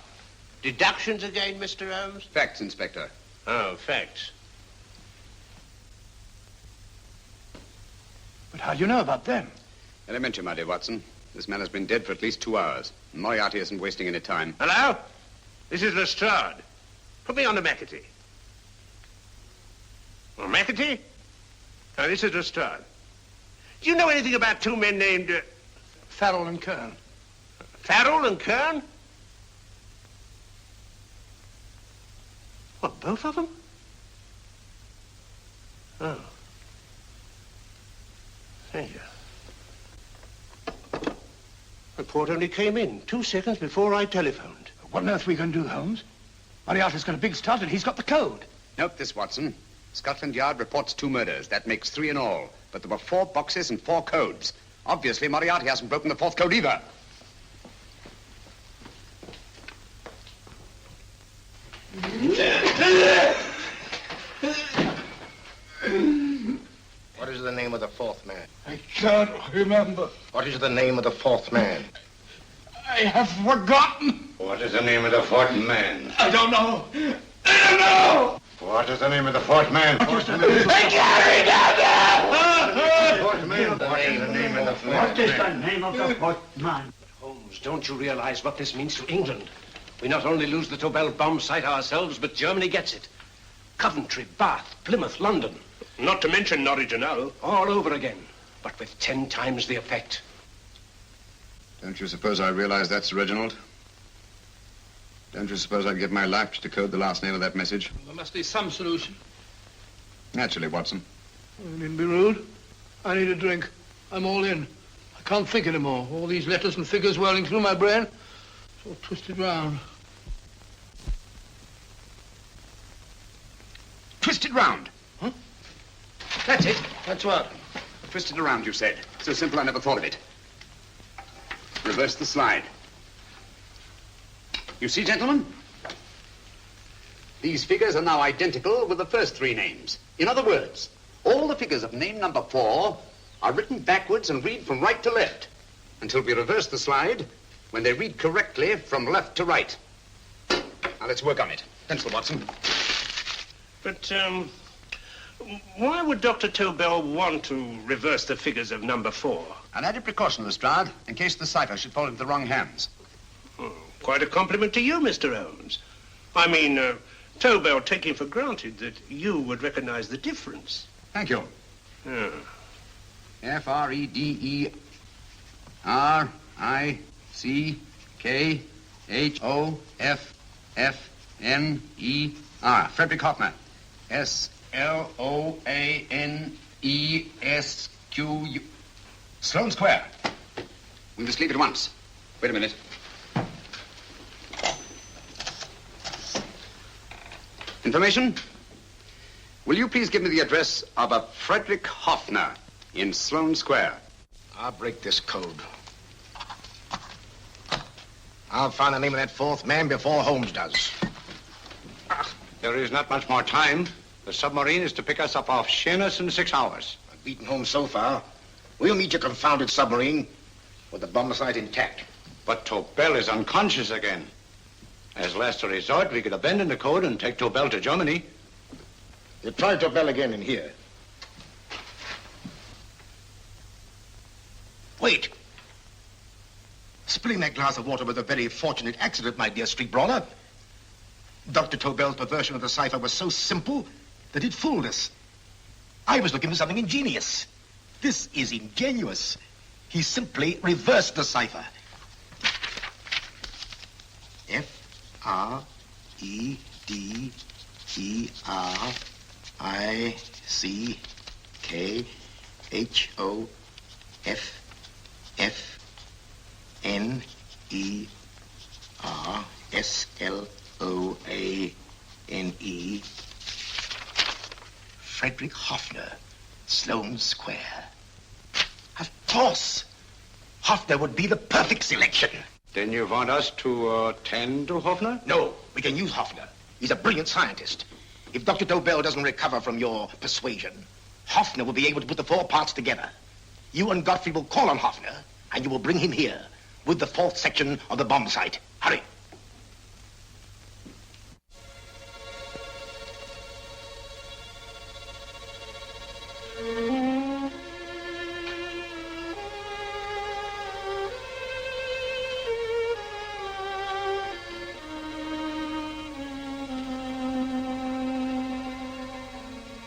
Deductions again, Mr. Holmes? Facts, Inspector. Oh, facts. But how do you know about them? Elementary, my dear Watson. This man has been dead for at least 2 hours. Moriarty isn't wasting any time. Hello? This is Lestrade. Put me on to McAtee. Oh, McAtee? Now, this is Lestrade. Do you know anything about two men named... Farrell and Kern. Farrell and Kern? What, both of them? Oh. Thank you. Report only came in 2 seconds before I telephoned. What on earth are we going to do, Holmes? Moriarty's got a big start and he's got the code. Note this, Watson. Scotland Yard reports 2 murders. That makes 3 in all. But there were 4 boxes and 4 codes. Obviously, Moriarty hasn't broken the 4th code either. What is the name of the 4th man? I can't remember. What is the name of the 4th man? I have forgotten. What is the name of the 4th man? I don't know. I don't know. What is the name of the 4th man? I can't remember. Fourth man. What is the name of the 4th man? What is the name of the 4th man? Holmes, don't you realize what this means to England? We not only lose the Tobel bomb site ourselves, but Germany gets it. Coventry, Bath, Plymouth, London. Not to mention Norwich and Hull. All over again, but with 10 times the effect. Don't you suppose I realize that's Reginald? Don't you suppose I'd give my life to decode the last name of that message? There must be some solution. Naturally, Watson. You needn't be rude. I need a drink. I'm all in. I can't think anymore. All these letters and figures whirling through my brain. It's all twisted round. Twisted round? Huh? That's it. That's what? Twisted around, you said. So simple I never thought of it. Reverse the slide. You see, gentlemen? These figures are now identical with the first 3 names. In other words, all the figures of name number 4 are written backwards and read from right to left until we reverse the slide when they read correctly from left to right. Now, let's work on it. Pencil, Watson. But, why would Dr. Tobel want to reverse the figures of number 4? An added precaution, Lestrade, in case the cipher should fall into the wrong hands. Oh, quite a compliment to you, Mr. Holmes. I mean, Tobel taking for granted that you would recognize the difference. Thank you. Oh. Frederick-Hoffner. Frederick Hoffner. S-L-O-A-N-E-S-Q-U. Sloane Square. We must leave at once. Wait a minute. Information? Will you please give me the address of a Frederick Hoffner in Sloane Square? I'll break this code. I'll find the name of that 4th man before Holmes does. There is not much more time. The submarine is to pick us up off Sheerness in 6 hours. I've beaten Holmes so far. We'll meet your confounded submarine with the bomb site intact. But Tobel is unconscious again. As last resort, we could abandon the code and take Tobel to Germany. You try Tobel again in here. Wait. Spilling that glass of water was a very fortunate accident, my dear street brawler. Dr. Tobel's perversion of the cipher was so simple that it fooled us. I was looking for something ingenious. This is ingenuous. He simply reversed the cipher. F-R-E-D-E-R-I-C-K-H-O-F-N-E-R-S-L-O-A-N-E. Frederick Hoffner, Sloane Square. Of course. Hoffner would be the perfect selection. Then you want us to tend to Hoffner? No, we can use Hoffner. He's a brilliant scientist. If Dr. Tobel doesn't recover from your persuasion, Hoffner will be able to put the 4 parts together. You and Godfrey will call on Hoffner, and you will bring him here with the 4th section of the bomb site. Hurry.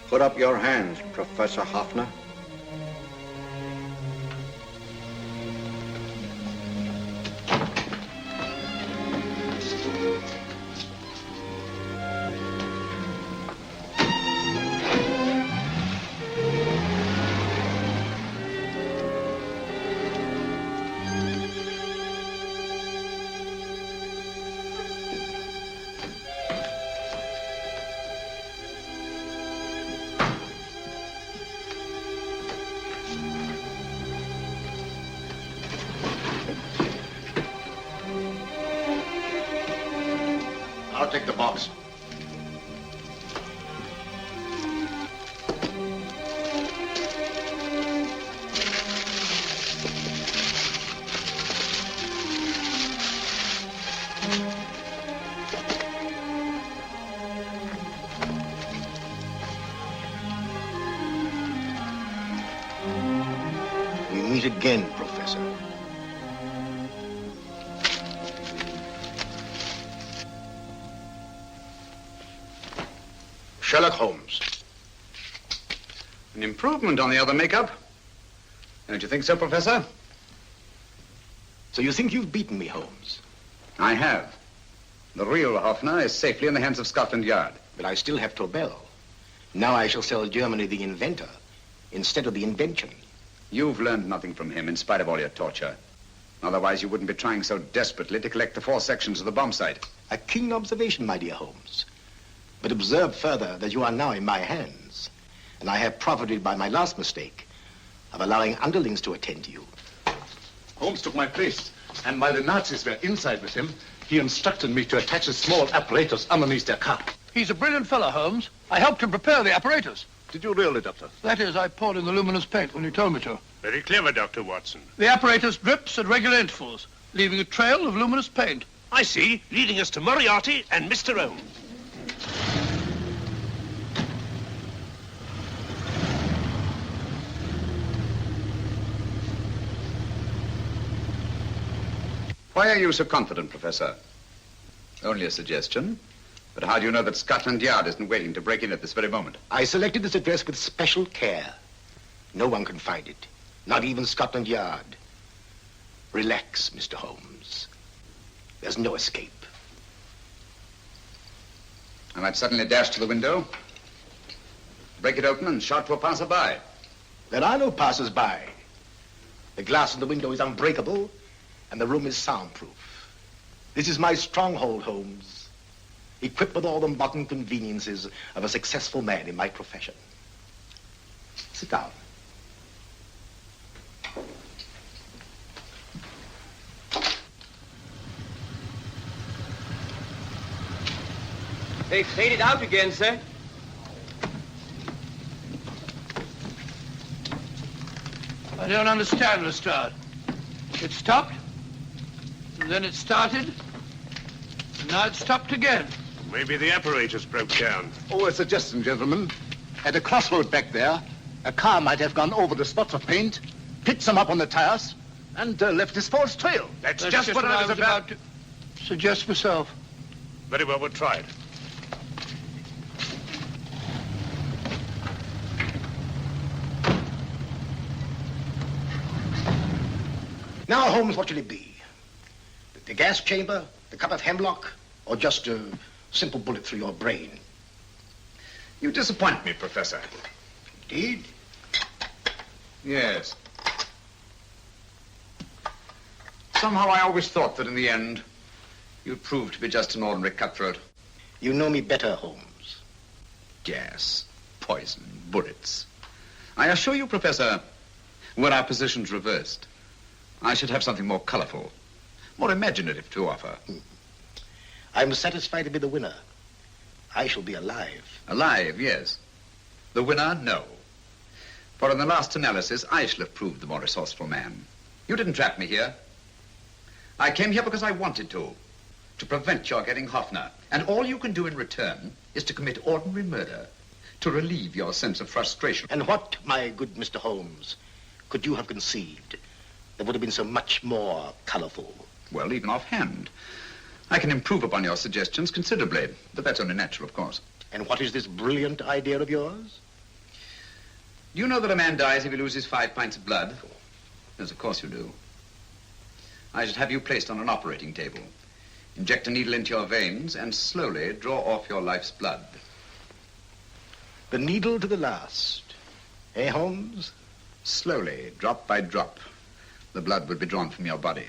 Put up your hands, Professor Hoffner. I'll take the box. We meet again, Professor. Sherlock Holmes. An improvement on the other makeup. Don't you think so, Professor? So you think you've beaten me, Holmes? I have. The real Hoffner is safely in the hands of Scotland Yard. But I still have Tobel. Now I shall sell Germany the inventor instead of the invention. You've learned nothing from him in spite of all your torture. Otherwise, you wouldn't be trying so desperately to collect the 4 sections of the bomb site. A keen observation, my dear Holmes. But observe further that you are now in my hands, and I have profited by my last mistake of allowing underlings to attend to you. Holmes took my place, and while the Nazis were inside with him, he instructed me to attach a small apparatus underneath their car. He's a brilliant fellow, Holmes. I helped him prepare the apparatus. Did you really, Doctor? That is, I poured in the luminous paint when you told me to. Very clever, Dr. Watson. The apparatus drips at regular intervals, leaving a trail of luminous paint. I see, leading us to Moriarty and Mr. Holmes. Why are you so confident, Professor? Only a suggestion. But how do you know that Scotland Yard isn't waiting to break in at this very moment? I selected this address with special care. No one can find it, not even Scotland Yard. Relax, Mr. Holmes. There's no escape. I might suddenly dash to the window, break it open, and shout to a passerby. There are no passers-by. The glass in the window is unbreakable, and the room is soundproof. This is my stronghold, Holmes, equipped with all the modern conveniences of a successful man in my profession. Sit down. They faded out again, sir. I don't understand, Lestrade. It stopped, and then it started, and now it stopped again. Maybe the apparatus broke down. Oh, a suggestion, gentlemen. At a crossroad back there, a car might have gone over the spots of paint, picked some up on the tires, and left this false trail. That's just what I was about to suggest myself. Very well, we'll try it. Now, Holmes, what should it be? The gas chamber, the cup of hemlock, or just a simple bullet through your brain? You disappoint me, Professor. Indeed? Yes. Somehow I always thought that in the end, you'd prove to be just an ordinary cutthroat. You know me better, Holmes. Gas, poison, bullets. I assure you, Professor, were our positions reversed, I should have something more colorful, more imaginative to offer. I'm satisfied to be the winner. I shall be alive. Alive, yes. The winner, no. For in the last analysis, I shall have proved the more resourceful man. You didn't trap me here. I came here because I wanted to prevent your getting Hoffner. And all you can do in return is to commit ordinary murder, to relieve your sense of frustration. And what, my good Mr. Holmes, could you have conceived that would have been so much more colorful? Well, even offhand, I can improve upon your suggestions considerably, but that's only natural, of course. And what is this brilliant idea of yours? Do you know that a man dies if he loses 5 pints of blood? Yes, of course you do. I should have you placed on an operating table. Inject a needle into your veins and slowly draw off your life's blood. The needle to the last. Eh, Holmes? Slowly, drop by drop, the blood would be drawn from your body.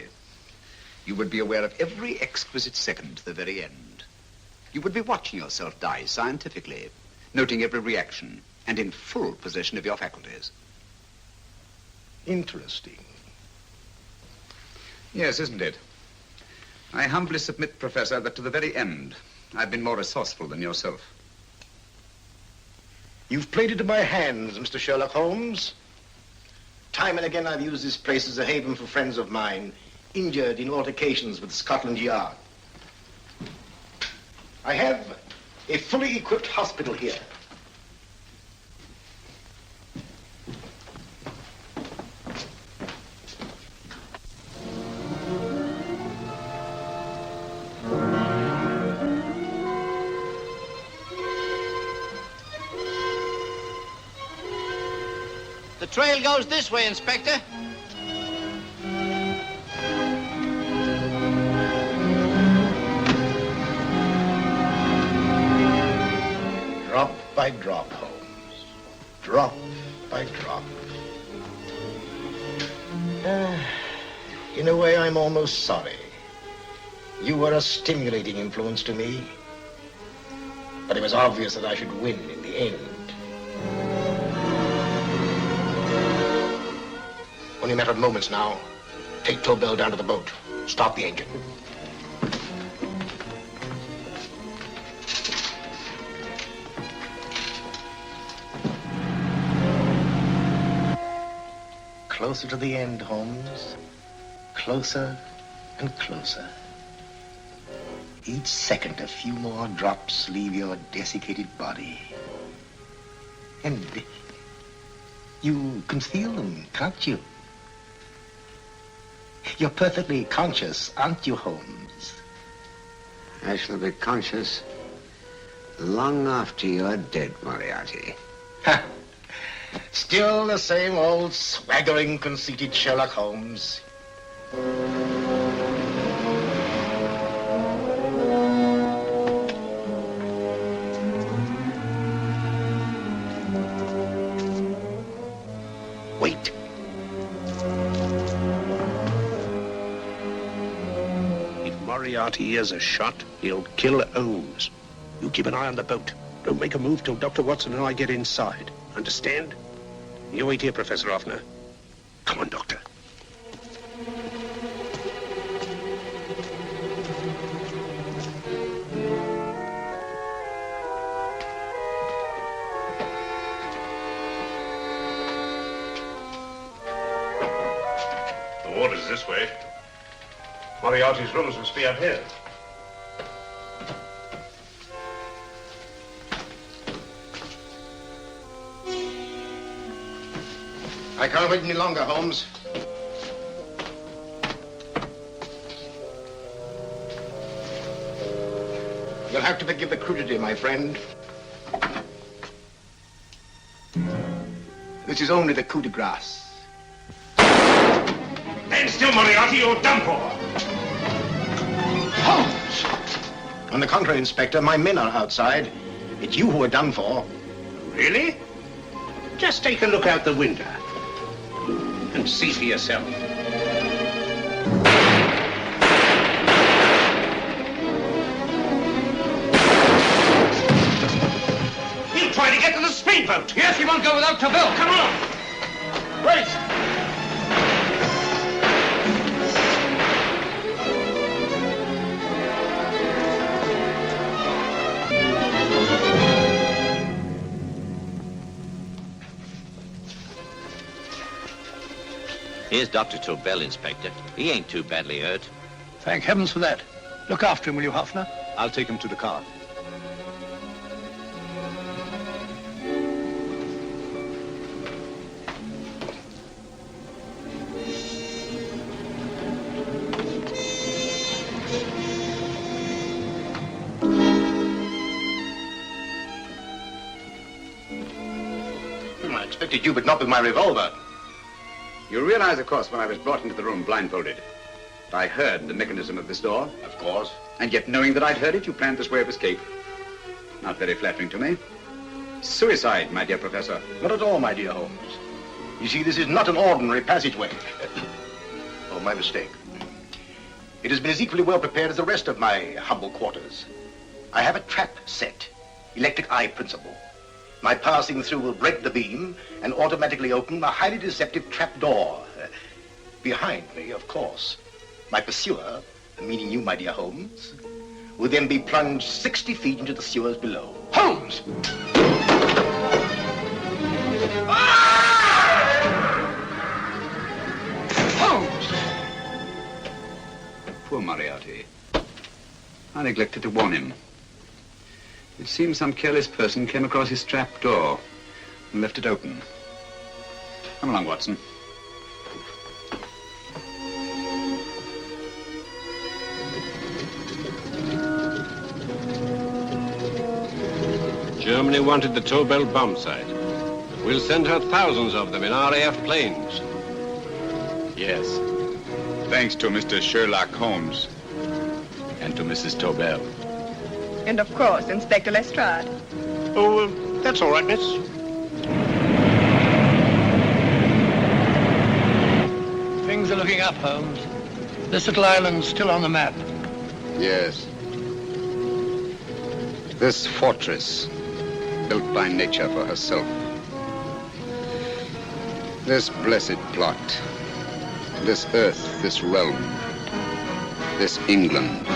You would be aware of every exquisite second to the very end. You would be watching yourself die scientifically, noting every reaction, and in full possession of your faculties. Interesting. Yes, isn't it? I humbly submit, Professor, that to the very end, I've been more resourceful than yourself. You've played into my hands, Mr. Sherlock Holmes. Time and again I've used this place as a haven for friends of mine, injured in altercations with Scotland Yard. I have a fully equipped hospital here. The trail goes this way, Inspector. Drop by drop, Holmes. Drop by drop. In a way, I'm almost sorry. You were a stimulating influence to me. But it was obvious that I should win in the end. Only a matter of moments now. Take Tobel down to the boat. Stop the engine. Closer to the end, Holmes. Closer and closer. Each second, a few more drops leave your desiccated body. And you can feel them, can't you? You're perfectly conscious, aren't you, Holmes? I shall be conscious long after you're dead, Moriarty. Ha! Still the same old swaggering, conceited Sherlock Holmes. Wait. If Moriarty hears a shot, he'll kill Holmes. You keep an eye on the boat. Don't make a move till Dr. Watson and I get inside. Understand? You wait here, Professor Hoffner. Come on, Doctor. The water's this way. Moriarty's rooms must be up here. I can't wait any longer, Holmes. You'll have to forgive the crudity, my friend. This is only the coup de grace. Stand still, Moriarty, you're done for. Holmes! On the contrary, Inspector, my men are outside. It's you who are done for. Really? Just take a look out the window and see for yourself. He'll try to get to the speedboat. Yes, he won't go without Tobel. Come on. Wait. Here's Dr. Tobel, Inspector. He ain't too badly hurt. Thank heavens for that. Look after him, will you, Hoffner? I'll take him to the car. I expected you, but not with my revolver. You realize, of course, when I was brought into the room blindfolded, I heard the mechanism of this door. Of course. And yet, knowing that I'd heard it, you planned this way of escape. Not very flattering to me. Suicide, my dear Professor. Not at all, my dear Holmes. You see, this is not an ordinary passageway. Oh, my mistake. It has been as equally well prepared as the rest of my humble quarters. I have a trap set, electric eye principle. My passing through will break the beam and automatically open a highly deceptive trap door. Behind me, of course, my pursuer, meaning you, my dear Holmes, will then be plunged 60 feet into the sewers below. Holmes! Holmes! Poor Moriarty. I neglected to warn him. It seems some careless person came across his trap door and left it open. Come along, Watson. Germany wanted the Tobel bomb site. We'll send her thousands of them in RAF planes. Yes. Thanks to Mr. Sherlock Holmes and to Mrs. Tobel. And of course, Inspector Lestrade. Oh, that's all right, miss. Things are looking up, Holmes. This little island's still on the map. Yes. This fortress, built by nature for herself. This blessed plot. This earth, this realm. This England.